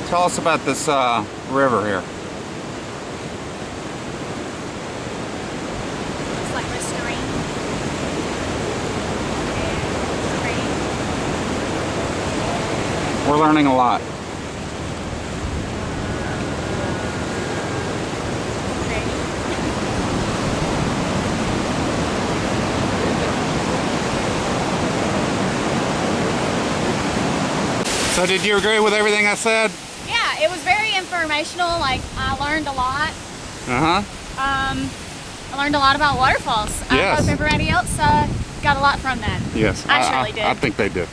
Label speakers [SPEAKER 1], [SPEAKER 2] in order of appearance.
[SPEAKER 1] Tell us about this river here.
[SPEAKER 2] Looks like Listerine.
[SPEAKER 1] We're learning a lot. So did you agree with everything I said?
[SPEAKER 2] Yeah, it was very informational. Like, I learned a lot. I learned a lot about waterfalls.
[SPEAKER 1] Yes.
[SPEAKER 2] I hope everybody else got a lot from that.
[SPEAKER 1] Yes,
[SPEAKER 2] I surely did.
[SPEAKER 1] I think they did.